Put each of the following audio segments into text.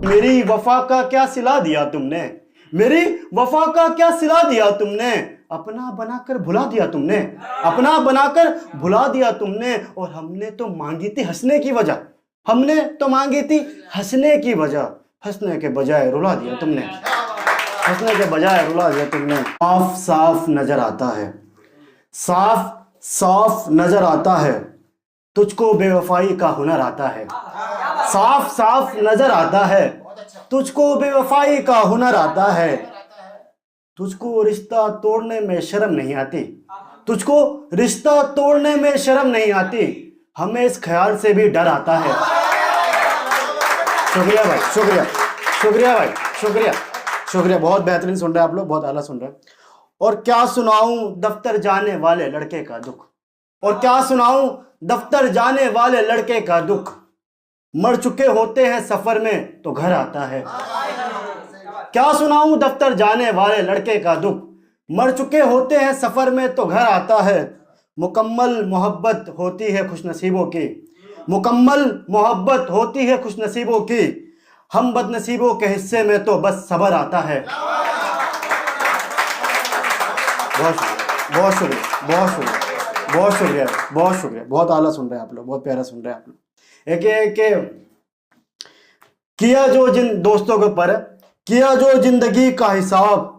मेरी वफा का क्या सिला दिया तुमने, मेरी वफा का क्या सिला दिया तुमने, अपना बनाकर भुला दिया तुमने, अपना बनाकर भुला दिया तुमने। और हमने तो मांगी थी हंसने की वजह, हमने तो मांगी थी हंसने की वजह, हंसने के बजाय रुला दिया तुमने, हंसने के बजाय रुला दिया तुमने। साफ साफ नजर आता है, साफ साफ नजर आता है, तुझको बेवफाई का हुनर आता है। साफ साफ नजर आता है, तुझको बेवफाई का हुनर आता है। तुझको रिश्ता तोड़ने में शर्म नहीं आती, तुझको रिश्ता तोड़ने में शर्म नहीं आती, हमें इस ख्याल से भी डर आता है। शुक्रिया भाई, शुक्रिया, शुक्रिया भाई, शुक्रिया, शुक्रिया। बहुत बेहतरीन सुन रहे हैं आप लोग, बहुत आला सुन रहे हैं। और क्या सुनाऊं दफ्तर जाने वाले लड़के का दुख, और क्या सुनाऊं दफ्तर जाने वाले लड़के का दुख, मर चुके होते हैं सफर में तो घर आता है। क्या सुनाऊं दफ्तर जाने वाले लड़के का दुख, मर चुके होते हैं सफर में तो घर आता है। मुकम्मल मोहब्बत होती है खुशनसीबों की, मुकम्मल मोहब्बत होती है खुशनसीबों की, हम बदनसीबों के हिस्से में तो बस सबर आता है। बहुत शुक्रिया, बहुत शुक्रिया, बहुत शुक्रिया, बहुत शुक्रिया, बहुत शुक्रिया। बहुत आला सुन रहे हैं आप लोग, बहुत प्यारा सुन रहे हैं आप लोग। एक किया जो जिन दोस्तों के ऊपर, किया जो जिंदगी का हिसाब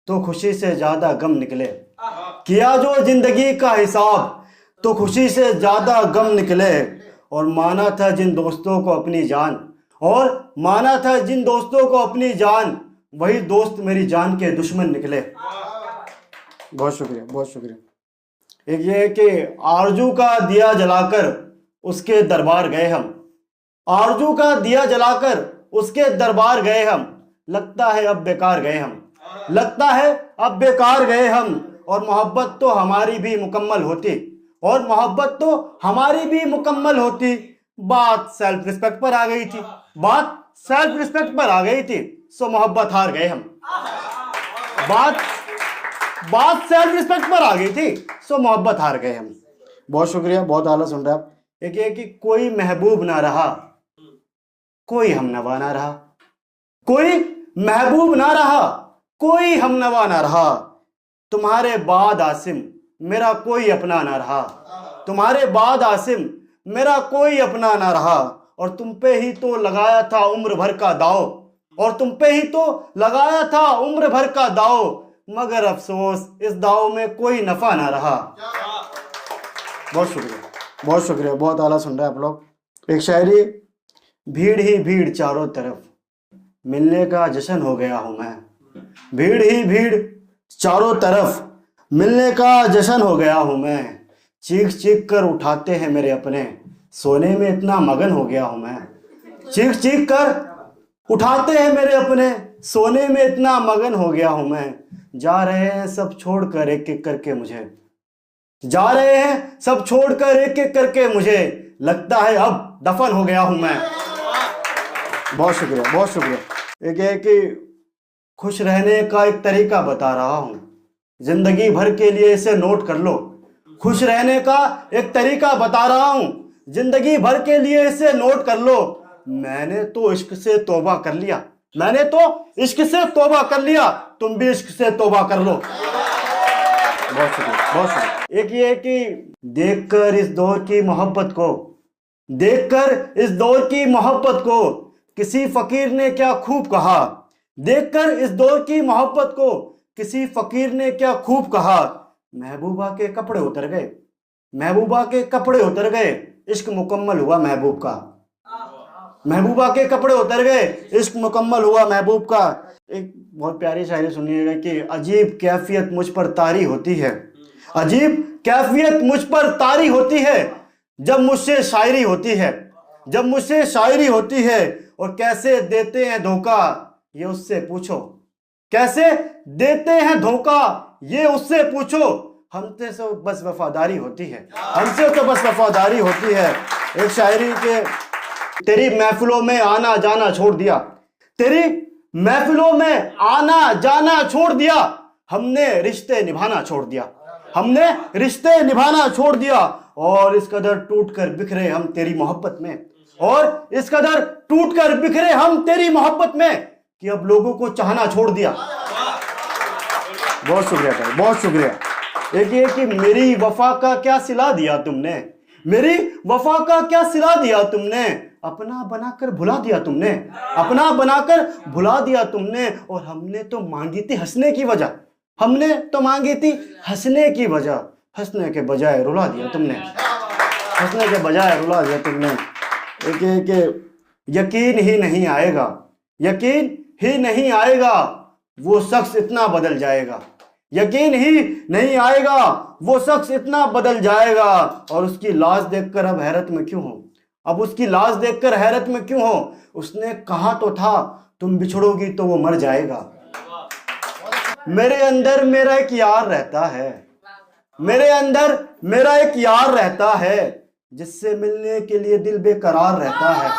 तो खुशी से ज्यादा गम निकले, किया जो जिंदगी का हिसाब तो खुशी से ज्यादा गम निकले। और माना था जिन दोस्तों को अपनी जान, और माना था जिन दोस्तों को अपनी जान, वही दोस्त मेरी जान के दुश्मन निकले। बहुत शुक्रिया, बहुत शुक्रिया। एक ये कि आरजू का दिया जलाकर उसके दरबार गए हम, आरजू का दिया जलाकर उसके दरबार गए हम, लगता है अब बेकार गए हम, लगता है अब बेकार गए हम। और मोहब्बत तो हमारी भी मुकम्मल होती, और मोहब्बत तो हमारी भी मुकम्मल होती। बात सेल्फ रिस्पेक्ट पर आ गई थी, बात सेल्फ रिस्पेक्ट पर आ गई थी, सो मोहब्बत हार गए हम। बात सेल्फ रिस्पेक्ट पर आ गई थी, सो मोहब्बत हार गए हम। बहुत शुक्रिया, बहुत आला सुन रहे आप। एक ये कि कोई महबूब ना रहा, कोई हमनवा ना रहा, कोई महबूब ना रहा, कोई हमनवा ना रहा। तुम्हारे बाद आसिम मेरा कोई अपना ना रहा, तुम्हारे बाद आसिम मेरा कोई अपना ना रहा। और तुम पे ही तो लगाया था उम्र भर का दाव, और तुम पे ही तो लगाया था उम्र भर का दाव, मगर अफसोस इस दाव में कोई नफा ना रहा। बहुत शुक्रिया, बहुत शुक्रिया, बहुत आला सुन रहे हैं आप लोग। एक शायरी, भीड़ ही भीड़ चारों तरफ, मिलने का जश्न हो गया हूं मैं, भीड़ ही भीड़ चारों तरफ, मिलने का जश्न हो गया हूं मैं। चीख चीख कर उठाते हैं मेरे अपने, सोने में इतना मगन हो गया हूं मैं। चीख चीख कर उठाते हैं मेरे अपने, सोने में इतना मगन हो गया हूं मैं। जा रहे हैं सब छोड़कर एक एक करके मुझे, जा रहे हैं सब छोड़कर एक एक करके मुझे, लगता है अब दफन हो गया हूं मैं। बहुत शुक्रिया, बहुत शुक्रिया। एक है कि खुश रहने का एक तरीका बता रहा हूं, जिंदगी भर के लिए इसे नोट कर लो। खुश रहने का एक तरीका बता रहा हूं, जिंदगी भर के लिए इसे नोट कर लो। मैंने तो इश्क से तौबा कर लिया, मैंने तो इश्क से तौबा कर लिया, तुम भी इश्क से तौबा कर लो। बहुत शुक्रिया, बहुत शुक्रिया। एक ये कि देखकर इस दौर की मोहब्बत को, देखकर इस दौर की मोहब्बत को, किसी फकीर ने क्या खूब कहा, देखकर इस दौर की मोहब्बत को किसी फकीर ने क्या खूब कहा। महबूबा के कपड़े उतर गए, महबूबा के कपड़े उतर गए, इश्क मुकम्मल हुआ महबूब का। महबूबा के कपड़े उतर गए, इश्क मुकम्मल हुआ महबूब का। एक बहुत प्यारी शायरी सुनिएगा कि अजीब कैफियत मुझ पर तारी होती है, अजीब कैफियत मुझ पर तारी होती है, जब मुझसे शायरी होती है, जब मुझसे शायरी होती है। और कैसे देते हैं धोखा ये उससे पूछो, कैसे देते हैं धोखा ये उससे पूछो, हमसे तो बस वफादारी होती है, हमसे तो बस वफादारी होती है। एक शायरी के, तेरी महफिलों में आना जाना छोड़ दिया, तेरी महफिलों में आना जाना छोड़ दिया, हमने रिश्ते निभाना छोड़ दिया, हमने रिश्ते निभाना छोड़ दिया। और इस कदर टूट कर बिखरे हम तेरी मोहब्बत में, और इस कदर टूट कर बिखरे हम तेरी मोहब्बत में कि अब लोगों को चाहना छोड़ दिया। बहुत शुक्रिया भाई, बहुत शुक्रिया। एक ये कि मेरी वफा का क्या सिला दिया तुमने, मेरी वफा का क्या सिला दिया तुमने, अपना बनाकर भुला दिया तुमने, अपना बनाकर भुला दिया तुमने। और हमने तो मांगी थी हंसने की वजह, हमने तो मांगी थी हंसने की वजह, हंसने के बजाय रुला दिया तुमने, हंसने के बजाय रुला दिया तुमने। एक यकीन ही नहीं आएगा, यकीन ही नहीं आएगा वो शख्स इतना बदल जाएगा, यकीन ही नहीं आएगा वो शख्स इतना बदल जाएगा। और उसकी लाश देखकर अब हैरत में क्यों हो, अब उसकी लाश देखकर हैरत में क्यों हो, उसने कहा तो था तुम बिछड़ोगी तो वो मर जाएगा। मेरे अंदर मेरा एक यार रहता है, मेरे अंदर मेरा एक यार रहता है, जिससे मिलने के लिए दिल बेकरार रहता है,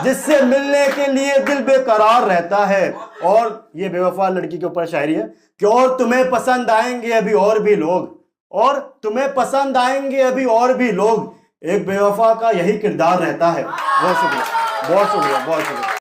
जिससे मिलने के लिए दिल बेकरार रहता है। और ये बेवफा लड़की के ऊपर शायरी है कि और तुम्हें पसंद आएंगे अभी और भी लोग, और तुम्हें पसंद आएंगे अभी और भी लोग, एक बेवफा का यही किरदार रहता है। बहुत शुक्रिया, बहुत शुक्रिया, बहुत शुक्रिया।